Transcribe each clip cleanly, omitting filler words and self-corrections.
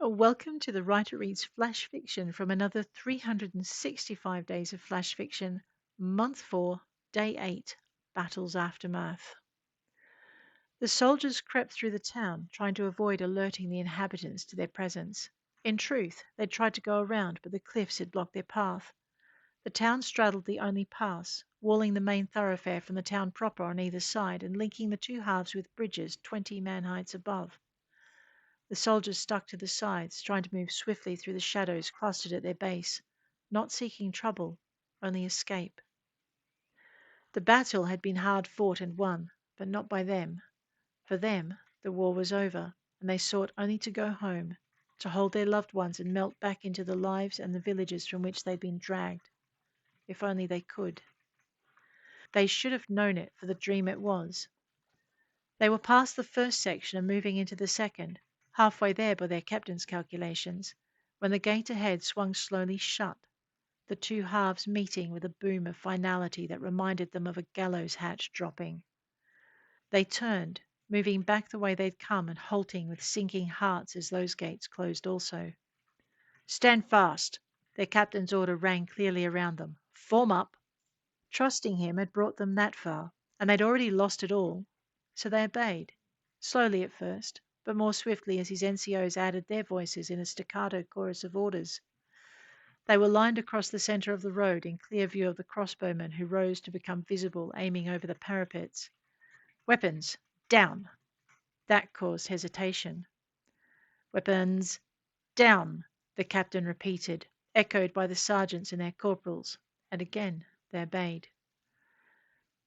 Welcome to the Writer Reads Flash Fiction from another 365 days of flash fiction, month 4, day 8, Battle's Aftermath. The soldiers crept through the town, trying to avoid alerting the inhabitants to their presence. In truth, they'd tried to go around, but the cliffs had blocked their path. The town straddled the only pass, walling the main thoroughfare from the town proper on either side and linking the two halves with bridges 20 man-heights above. The soldiers stuck to the sides, trying to move swiftly through the shadows clustered at their base, not seeking trouble, only escape. The battle had been hard fought and won, but not by them. For them, the war was over, and they sought only to go home, to hold their loved ones and melt back into the lives and the villages from which they'd been dragged. If only they could. They should have known it, for the dream it was. They were past the first section and moving into the second, halfway there by their captain's calculations, when the gate ahead swung slowly shut, the two halves meeting with a boom of finality that reminded them of a gallows hatch dropping. They turned, moving back the way they'd come and halting with sinking hearts as those gates closed also. "Stand fast!" Their captain's order rang clearly around them. "Form up!" Trusting him had brought them that far, and they'd already lost it all, so they obeyed, slowly at first, but more swiftly as his NCOs added their voices in a staccato chorus of orders. They were lined across the centre of the road in clear view of the crossbowmen who rose to become visible aiming over the parapets. "Weapons! Down!" That caused hesitation. "Weapons! Down!" the captain repeated, echoed by the sergeants and their corporals, and again they obeyed.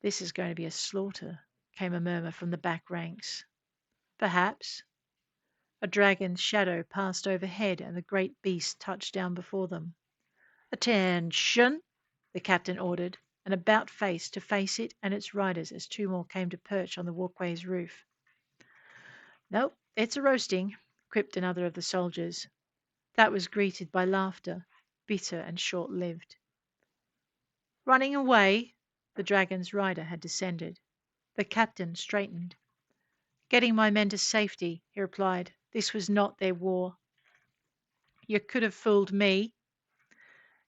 "This is going to be a slaughter," came a murmur from the back ranks. "Perhaps." A dragon's shadow passed overhead and the great beast touched down before them. "Attention!" the captain ordered, and about face to face it and its riders as two more came to perch on the walkway's roof. "Nope, it's a roasting," quipped another of the soldiers. That was greeted by laughter, bitter and short-lived. "Running away?" The dragon's rider had descended. The captain straightened. "Getting my men to safety," he replied. "This was not their war." "You could have fooled me."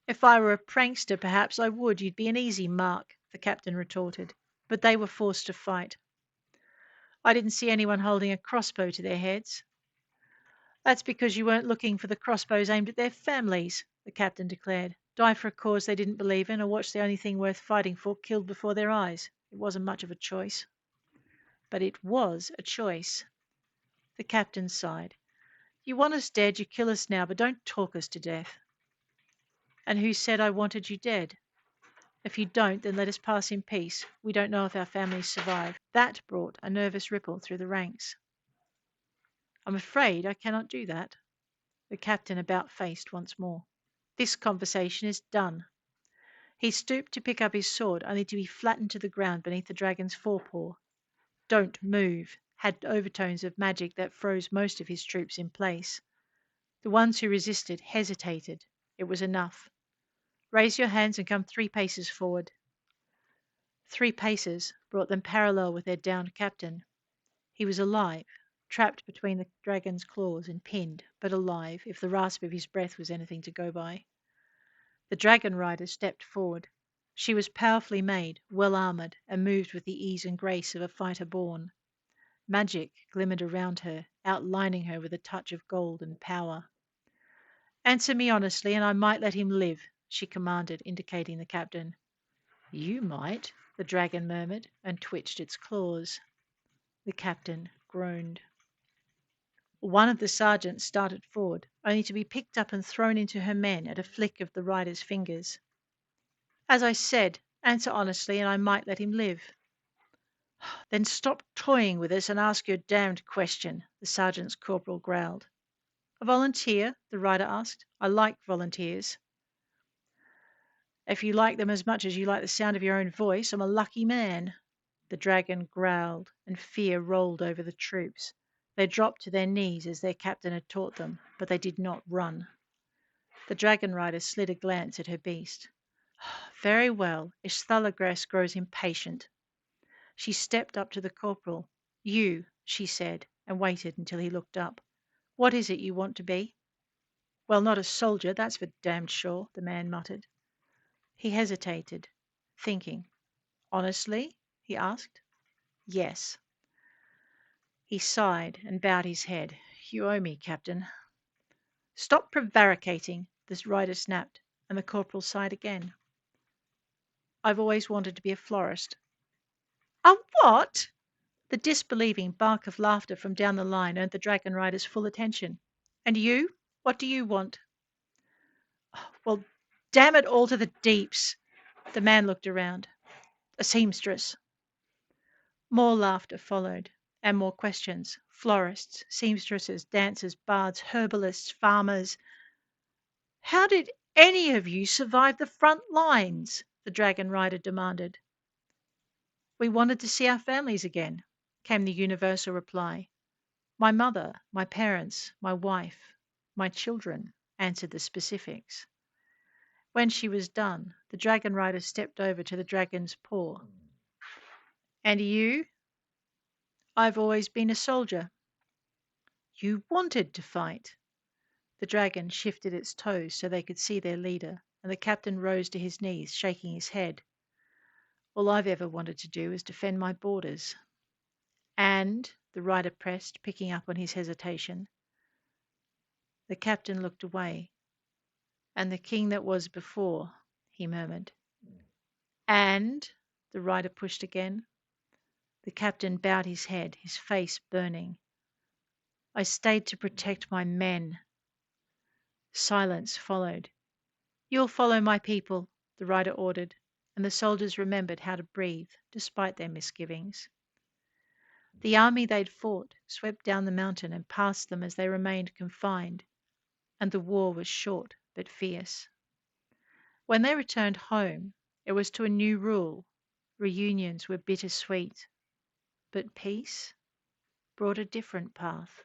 "If I were a prankster, perhaps I would. You'd be an easy mark," the captain retorted. "But they were forced to fight." "I didn't see anyone holding a crossbow to their heads." "That's because you weren't looking for the crossbows aimed at their families," the captain declared. "Die for a cause they didn't believe in, or watch the only thing worth fighting for killed before their eyes. It wasn't much of a choice." But it was a choice. The captain sighed. "You want us dead, you kill us now, but don't talk us to death." "And who said I wanted you dead?" "If you don't, then let us pass in peace. We don't know if our families survive." That brought a nervous ripple through the ranks. "I'm afraid I cannot do that." The captain about-faced once more. "This conversation is done." He stooped to pick up his sword, only to be flattened to the ground beneath the dragon's forepaw. "Don't move," had overtones of magic that froze most of his troops in place. The ones who resisted hesitated. It was enough. "Raise your hands and come 3 paces forward." 3 paces brought them parallel with their downed captain. He was alive, trapped between the dragon's claws and pinned, but alive, if the rasp of his breath was anything to go by. The dragon rider stepped forward. She was powerfully made, well armoured, and moved with the ease and grace of a fighter born. Magic glimmered around her, outlining her with a touch of gold and power. "Answer me honestly, and I might let him live," she commanded, indicating the captain. "You might," the dragon murmured, and twitched its claws. The captain groaned. One of the sergeants started forward, only to be picked up and thrown into her men at a flick of the rider's fingers. "As I said, answer honestly, and I might let him live." "Then stop toying with us and ask your damned question," the sergeant's corporal growled. "A volunteer?" the rider asked. "I like volunteers." "If you like them as much as you like the sound of your own voice, I'm a lucky man." The dragon growled, and fear rolled over the troops. They dropped to their knees as their captain had taught them, but they did not run. The dragon rider slid a glance at her beast. "Very well, Isthalagras grows impatient." She stepped up to the corporal. "You," she said, and waited until he looked up. What is it you want to be? Well, not a soldier, that's for damned sure, the man muttered. He hesitated, thinking. Honestly? He asked. Yes. He sighed and bowed his head. You owe me, Captain. Stop prevaricating, this rider snapped, and the corporal sighed again. I've always wanted to be a florist. A what? The disbelieving bark of laughter from down the line earned the dragon rider's full attention. And you? What do you want? Well, damn it all to the deeps. The man looked around. A seamstress. More laughter followed, and more questions. Florists, seamstresses, dancers, bards, herbalists, farmers. How did any of you survive the front lines? The dragon rider demanded. We wanted to see our families again, came the universal reply. My mother, my parents, my wife, my children, answered the specifics. When she was done, the dragon rider stepped over to the dragon's paw. And you? I've always been a soldier. You wanted to fight. The dragon shifted its toes so they could see their leader, and the captain rose to his knees, shaking his head. All I've ever wanted to do is defend my borders. And, the rider pressed, picking up on his hesitation. The captain looked away. And the king that was before, he murmured. And, the rider pushed again. The captain bowed his head, his face burning. I stayed to protect my men. Silence followed. You'll follow my people, the rider ordered, and the soldiers remembered how to breathe, despite their misgivings. The army they'd fought swept down the mountain and passed them as they remained confined, and the war was short but fierce. When they returned home, it was to a new rule. Reunions were bittersweet, but peace brought a different path.